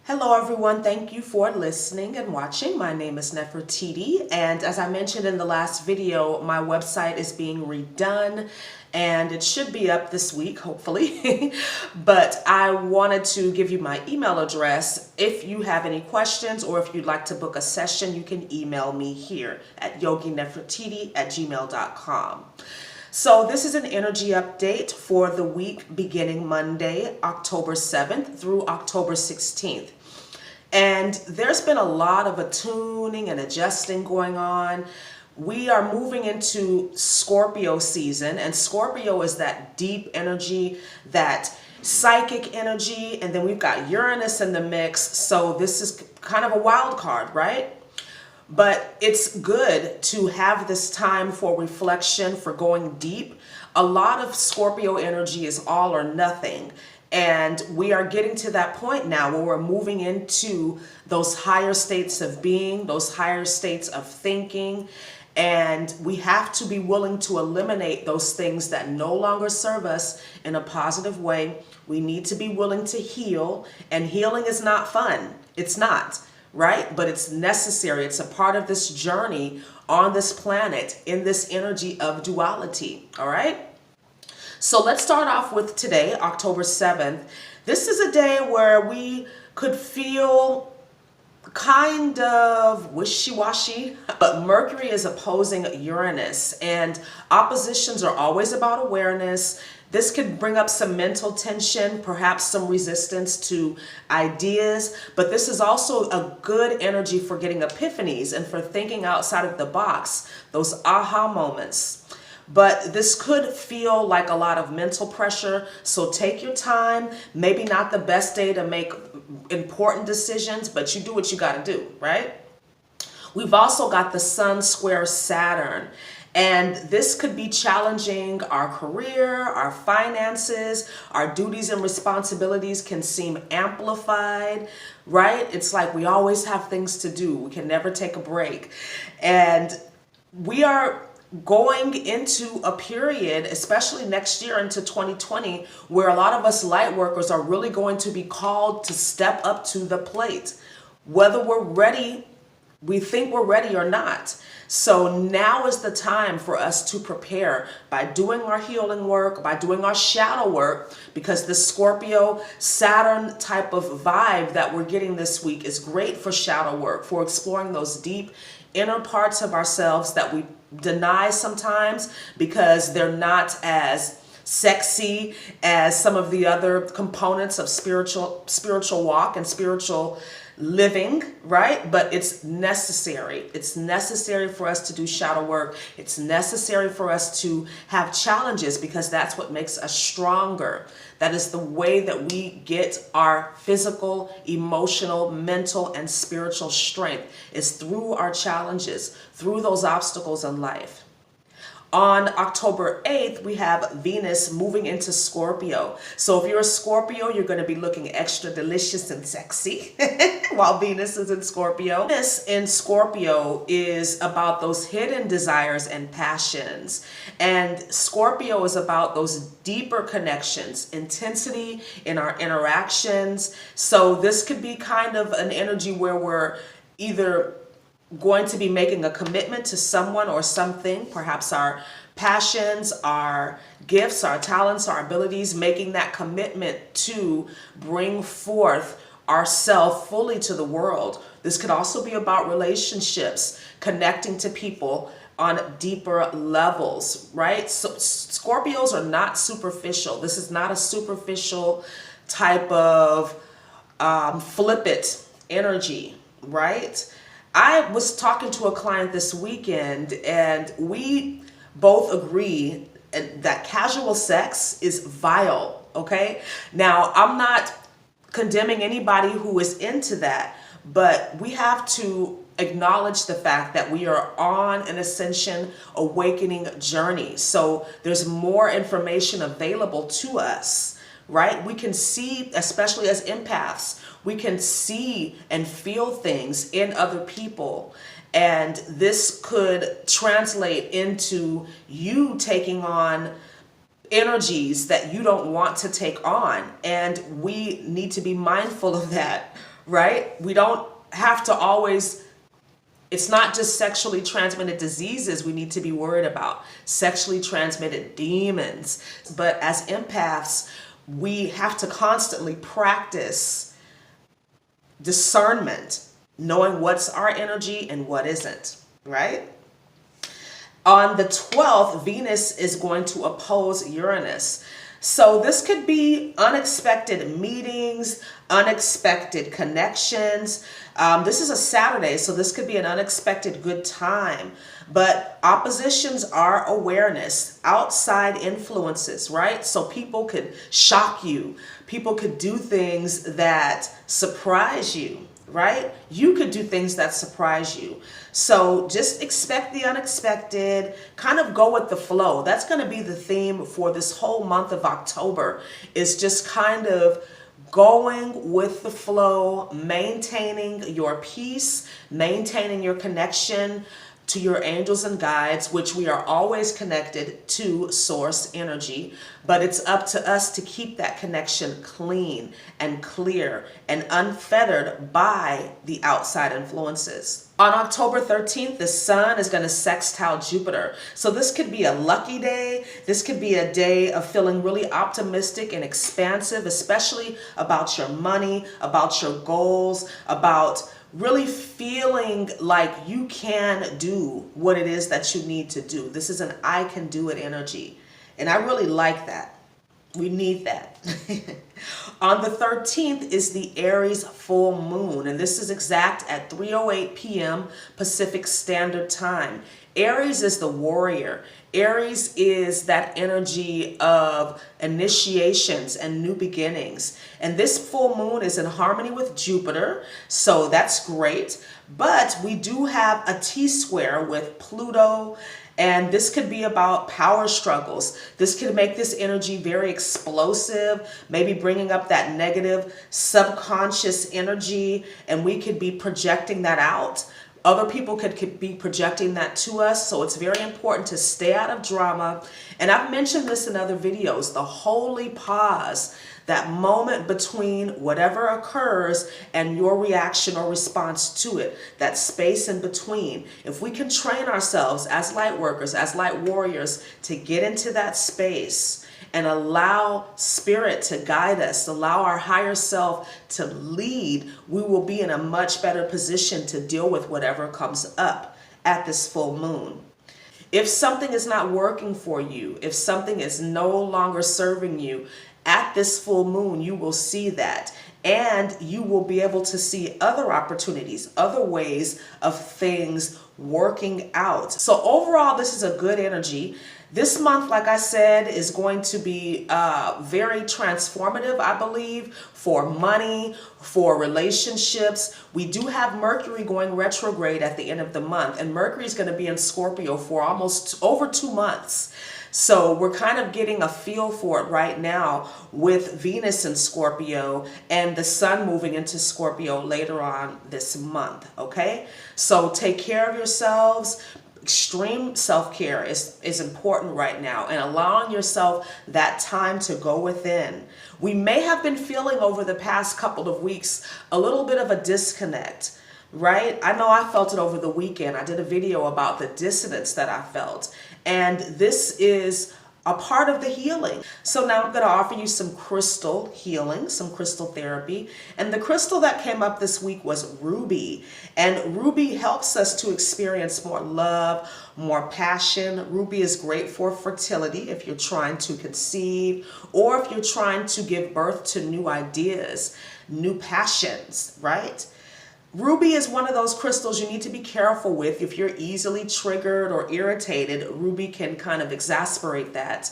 Hello everyone, thank you for listening and watching. My name is Nefertiti, and as I mentioned in the last video, my website is being redone and it should be up this week, hopefully. But I wanted to give you my email address. If you have any questions or if you'd like to book a session, you can email me here at yoginefertiti@gmail.com. So this is an energy update for the week beginning Monday, October 7th through October 16th. And there's been a lot of attuning and adjusting going on. We are moving into Scorpio season, and Scorpio is that deep energy, that psychic energy, and then we've got Uranus in the mix. So this is kind of a wild card, right? But it's good to have this time for reflection, for going deep. A lot of Scorpio energy is all or nothing. And we are getting to that point now where we're moving into those higher states of being, those higher states of thinking. And we have to be willing to eliminate those things that no longer serve us in a positive way. We need to be willing to heal. And healing is not fun. It's not. Right? But it's necessary. It's a part of this journey on this planet in this energy of duality. All right? So let's start off with today, October 7th. This is a day where we could feel kind of wishy-washy, but Mercury is opposing Uranus, and oppositions are always about awareness. This could bring up some mental tension, perhaps some resistance to ideas, but this is also a good energy for getting epiphanies and for thinking outside of the box, those aha moments. But this could feel like a lot of mental pressure, so take your time. Maybe not the best day to make important decisions, but you do what you got to do, right? We've also got the Sun square Saturn. And this could be challenging our career, our finances, our duties and responsibilities can seem amplified, right? It's like we always have things to do. We can never take a break. And we are going into a period, especially next year into 2020, where a lot of us light workers are really going to be called to step up to the plate, whether we're ready, we think we're ready or not. So now is the time for us to prepare by doing our healing work, by doing our shadow work, because the Scorpio Saturn type of vibe that we're getting this week is great for shadow work, for exploring those deep inner parts of ourselves that we deny sometimes because they're not as sexy as some of the other components of spiritual walk and spiritual living, right? But it's necessary. It's necessary for us to do shadow work. It's necessary for us to have challenges because that's what makes us stronger. That is the way that we get our physical, emotional, mental, and spiritual strength is through our challenges, through those obstacles in life. On October 8th, we have Venus moving into Scorpio. So if you're a Scorpio, you're going to be looking extra delicious and sexy while Venus is in Scorpio. Venus in Scorpio is about those hidden desires and passions. And Scorpio is about those deeper connections, intensity in our interactions. So this could be kind of an energy where we're either going to be making a commitment to someone or something, perhaps our passions, our gifts, our talents, our abilities, making that commitment to bring forth ourselves fully to the world. This could also be about relationships, connecting to people on deeper levels, right? So Scorpios are not superficial. This is not a superficial type of flippant energy, right? I was talking to a client this weekend and we both agree that casual sex is vile, okay? Now, I'm not condemning anybody who is into that, but we have to acknowledge the fact that we are on an ascension awakening journey. So there's more information available to us, right? We can see, especially as empaths, we can see and feel things in other people. And this could translate into you taking on energies that you don't want to take on. And we need to be mindful of that right? We don't have to always, it's not just sexually transmitted diseases we need to be worried about, sexually transmitted demons. But as empaths, we have to constantly practice discernment, knowing what's our energy and what isn't, right? On the 12th, Venus is going to oppose Uranus. So this could be unexpected meetings, unexpected connections. This is a Saturday, so this could be an unexpected good time. But oppositions are awareness, outside influences, right? So people could shock you. People could do things that surprise you, right? You could do things that surprise you. So just expect the unexpected, kind of go with the flow. That's going to be the theme for this whole month of October, is just kind of going with the flow, maintaining your peace, maintaining your connection to your angels and guides, which we are always connected to source energy, but it's up to us to keep that connection clean and clear and unfettered by the outside influences. On October 13th, the sun is going to sextile Jupiter. So this could be a lucky day. This could be a day of feeling really optimistic and expansive, especially about your money, about your goals, about really feeling like you can do what it is that you need to do. This is an I can do it energy. And I really like that. We need that. On the 13th is the Aries full moon, and this is exact at 3:08 p.m. Pacific Standard Time. Aries is the warrior. Aries is that energy of initiations and new beginnings. And this full moon is in harmony with Jupiter, so that's great. But we do have a T-square with Pluto, and this could be about power struggles. This could make this energy very explosive, maybe bringing up that negative subconscious energy, and we could be projecting that out. Other people could be projecting that to us, so it's very important to stay out of drama. And I've mentioned this in other videos, the holy pause, that moment between whatever occurs and your reaction or response to it, that space in between. If we can train ourselves as light workers, as light warriors, to get into that space and allow spirit to guide us, allow our higher self to lead, we will be in a much better position to deal with whatever comes up at this full moon. If something is not working for you, if something is no longer serving you, at this full moon, you will see that, and you will be able to see other opportunities, other ways of things working out. So overall, this is a good energy. This month, like I said, is going to be very transformative, I believe, for money, for relationships. We do have Mercury going retrograde at the end of the month, and Mercury is going to be in Scorpio for almost over 2 months. So we're kind of getting a feel for it right now with Venus in Scorpio and the sun moving into Scorpio later on this month, okay? So take care of yourselves. Extreme self-care is important right now, and allowing yourself that time to go within. We may have been feeling over the past couple of weeks a little bit of a disconnect, right? I know I felt it over the weekend. I did a video about the dissonance that I felt, and this is a part of the healing. So now I'm going to offer you some crystal healing, some crystal therapy. And the crystal that came up this week was ruby. And ruby helps us to experience more love, more passion. Ruby is great for fertility if you're trying to conceive, or if you're trying to give birth to new ideas, new passions, right? Ruby is one of those crystals you need to be careful with. If you're easily triggered or irritated, ruby can kind of exasperate that.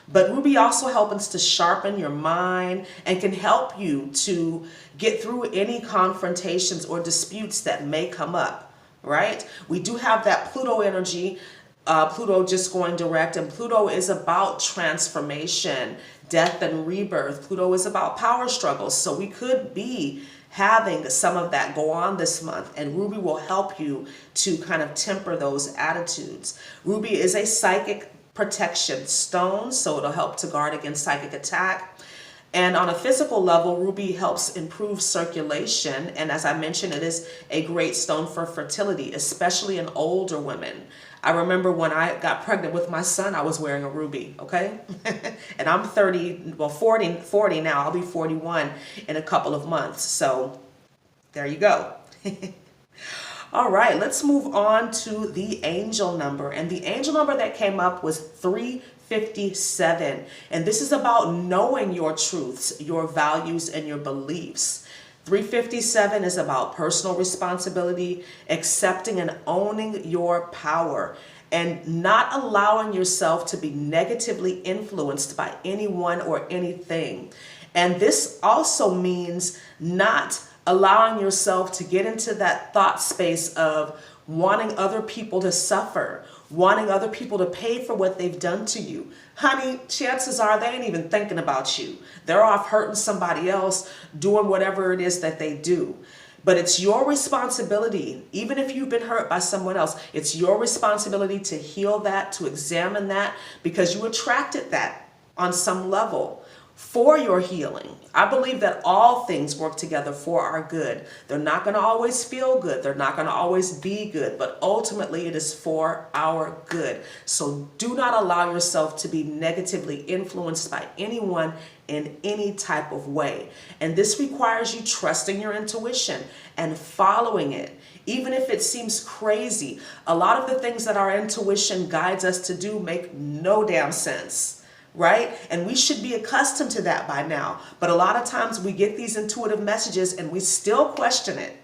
But ruby also helps to sharpen your mind and can help you to get through any confrontations or disputes that may come up, right? We do have that Pluto energy, Pluto just going direct, and Pluto is about transformation, death and rebirth. Pluto is about power struggles, so we could be having some of that go on this month, and ruby will help you to kind of temper those attitudes. Ruby is a psychic protection stone, so it'll help to guard against psychic attack. And on a physical level, ruby helps improve circulation. And as I mentioned, it is a great stone for fertility, especially in older women. I remember when I got pregnant with my son, I was wearing a ruby, okay? And I'm 40 now. I'll be 41 in a couple of months. So there you go. All right, let's move on to the angel number. And the angel number that came up was 357. And this is about knowing your truths, your values, and your beliefs. 357 is about personal responsibility, accepting and owning your power, and not allowing yourself to be negatively influenced by anyone or anything. And this also means not allowing yourself to get into that thought space of wanting other people to suffer, wanting other people to pay for what they've done to you. Honey, chances are they ain't even thinking about you. They're off hurting somebody else, doing whatever it is that they do. But it's your responsibility, even if you've been hurt by someone else, it's your responsibility to heal that, to examine that, because you attracted that on some level for your healing. I believe that all things work together for our good. They're not going to always feel good. They're not going to always be good, but ultimately it is for our good. So do not allow yourself to be negatively influenced by anyone in any type of way. And this requires you trusting your intuition and following it. Even if it seems crazy, a lot of the things that our intuition guides us to do make no damn sense. Right? And we should be accustomed to that by now. But a lot of times we get these intuitive messages and we still question it.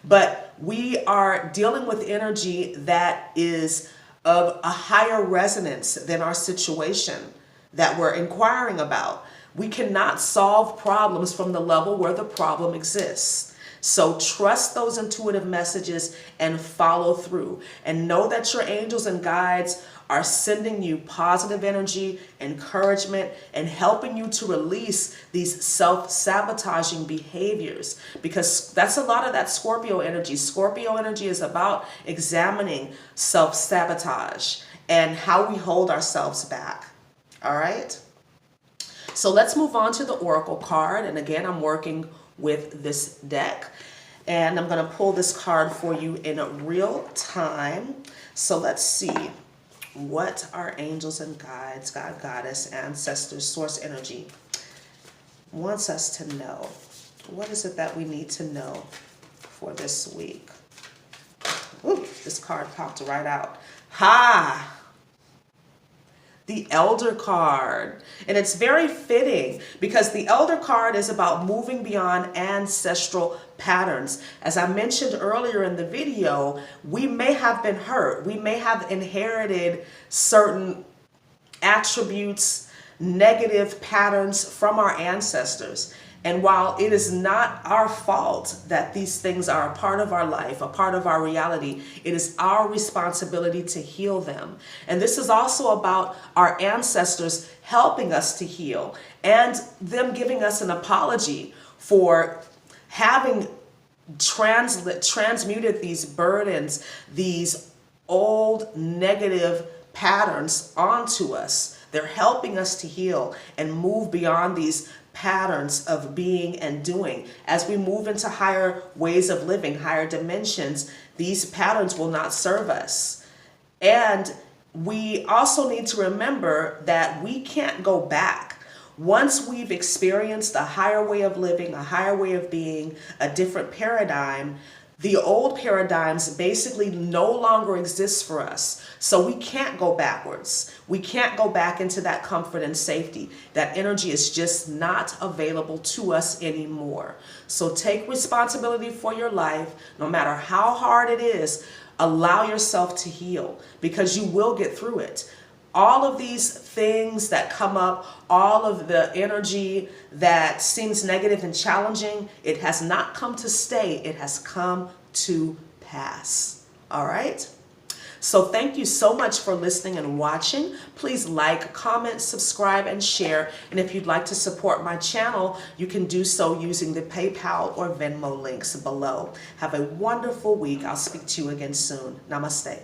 But we are dealing with energy that is of a higher resonance than our situation that we're inquiring about. We cannot solve problems from the level where the problem exists. So trust those intuitive messages and follow through. And know that your angels and guides are sending you positive energy, encouragement, and helping you to release these self-sabotaging behaviors, because that's a lot of that Scorpio energy. Scorpio energy is about examining self-sabotage and how we hold ourselves back. All right? So let's move on to the Oracle card. And again, I'm working with this deck. And I'm going to pull this card for you in real time. So let's see what our angels and guides, God, Goddess, ancestors, source energy wants us to know. What is it that we need to know for this week? Ooh, this card popped right out. Ha! The Elder card. And it's very fitting because the Elder card is about moving beyond ancestral patterns. As I mentioned earlier in the video, we may have been hurt. We may have inherited certain attributes, negative patterns from our ancestors. And while it is not our fault that these things are a part of our life, a part of our reality, it is our responsibility to heal them. And this is also about our ancestors helping us to heal and them giving us an apology for having transmuted these burdens, these old negative patterns onto us. They're helping us to heal and move beyond these patterns of being and doing. As we move into higher ways of living, higher dimensions, these patterns will not serve us. And we also need to remember that we can't go back. Once we've experienced a higher way of living, a higher way of being, a different paradigm, the old paradigms basically no longer exist for us. So we can't go backwards. We can't go back into that comfort and safety. That energy is just not available to us anymore. So take responsibility for your life. No matter how hard it is, allow yourself to heal because you will get through it. All of these things that come up, all of the energy that seems negative and challenging, it has not come to stay. It has come to pass. All right? So thank you so much for listening and watching. Please like, comment, subscribe, and share. And if you'd like to support my channel, you can do so using the PayPal or Venmo links below. Have a wonderful week. I'll speak to you again soon. Namaste.